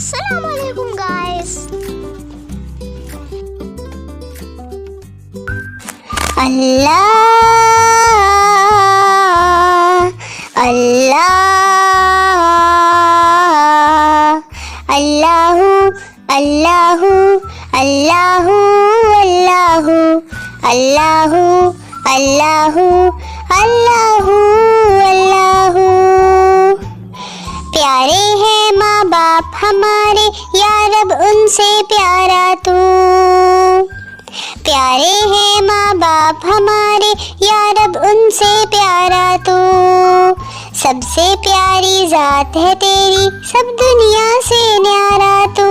Assalamu alaikum guys. Allah Allah Allahu Allahu Allahu Allahu Allahu Allahu Allahu Allahu प्यारे हैं माँ बाप हमारे या रब उनसे प्यारा तू। प्यारे हैं माँ बाप हमारे या रब उनसे प्यारा तू। सबसे प्यारी ज़ात है तेरी सब दुनिया से न्यारा तू।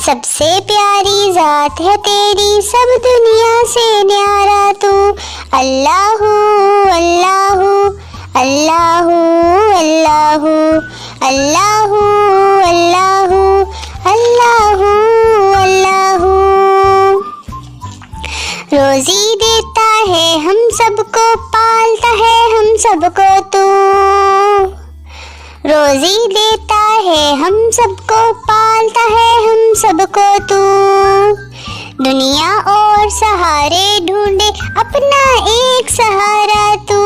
सबसे प्यारी ज़ात है तेरी सब दुनिया से न्यारा तू। अल्लाहु अल्लाहु अल्लाहु अल्लाहु अल्लाहु अल्लाहु अल्लाहु अल्लाहु। रोज़ी देता है हम सबको, पालता है हम सबको तू। रोज़ी देता है हम सबको, पालता है हम सबको तू। दुनिया और सहारे ढूंढे अपना एक सहारा तू।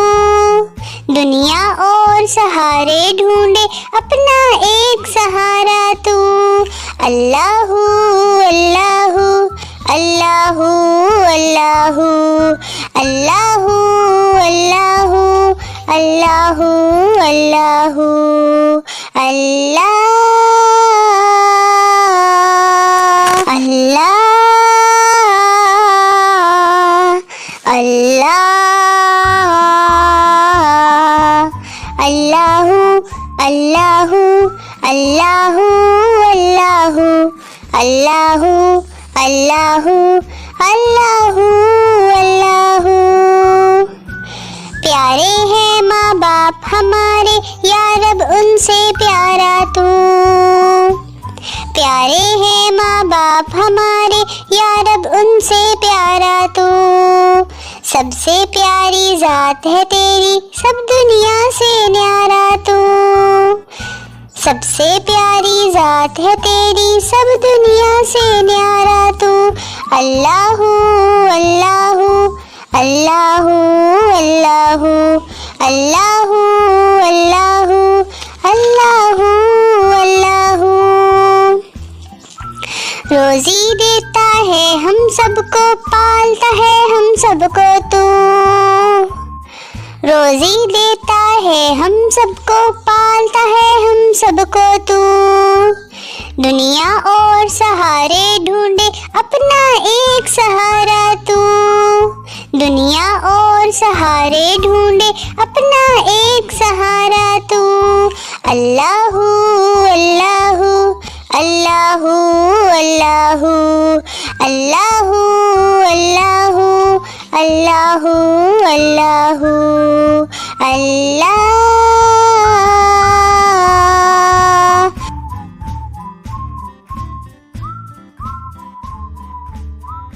दुनिया और सहारे ढूंढे अपना एक सहारा तू। अल्लाहु अल्लाहु अल्लाहु अल्लाहु अल्लाहु अल्लाहु अल्लाहु अल्लाहु अल्लाह अल्लाह अल्लाह अल्लाहु अल्लाहु अल्लाहु अल्लाहु अल्लाहु अल्लाहु अल्लाहु अल्लाहु। प्यारे हैं माँ बाप हमारे या रब उनसे प्यारा तू। प्यारे हैं माँ बाप हमारे या रब उनसे प्यारा तू। सबसे प्यारी ज़ात है तेरी सब दुनिया से न्यारा तू। सबसे प्यारी ज़ात है तेरी सब दुनिया से न्यारा तू। अल्लाहु अल्लाहु अल्लाहु अल्लाहु अल्लाहु अल्लाहु अल्लाहु अल्लाहु। रोज़ी देता है हम सबको, पालता है हम सबको तू। रोज़ी देता है हम सबको, पालता है हम सबको तू। दुनिया और सहारे ढूंढे अपना एक सहारा तू। दुनिया और सहारे ढूंढे अपना एक सहारा तू। अल्लाहु अल्लाहु अल्लाहु अल्लाहु अल्लाहु अल्लाहु अल्लाहु अल्लाहु अल्लाह।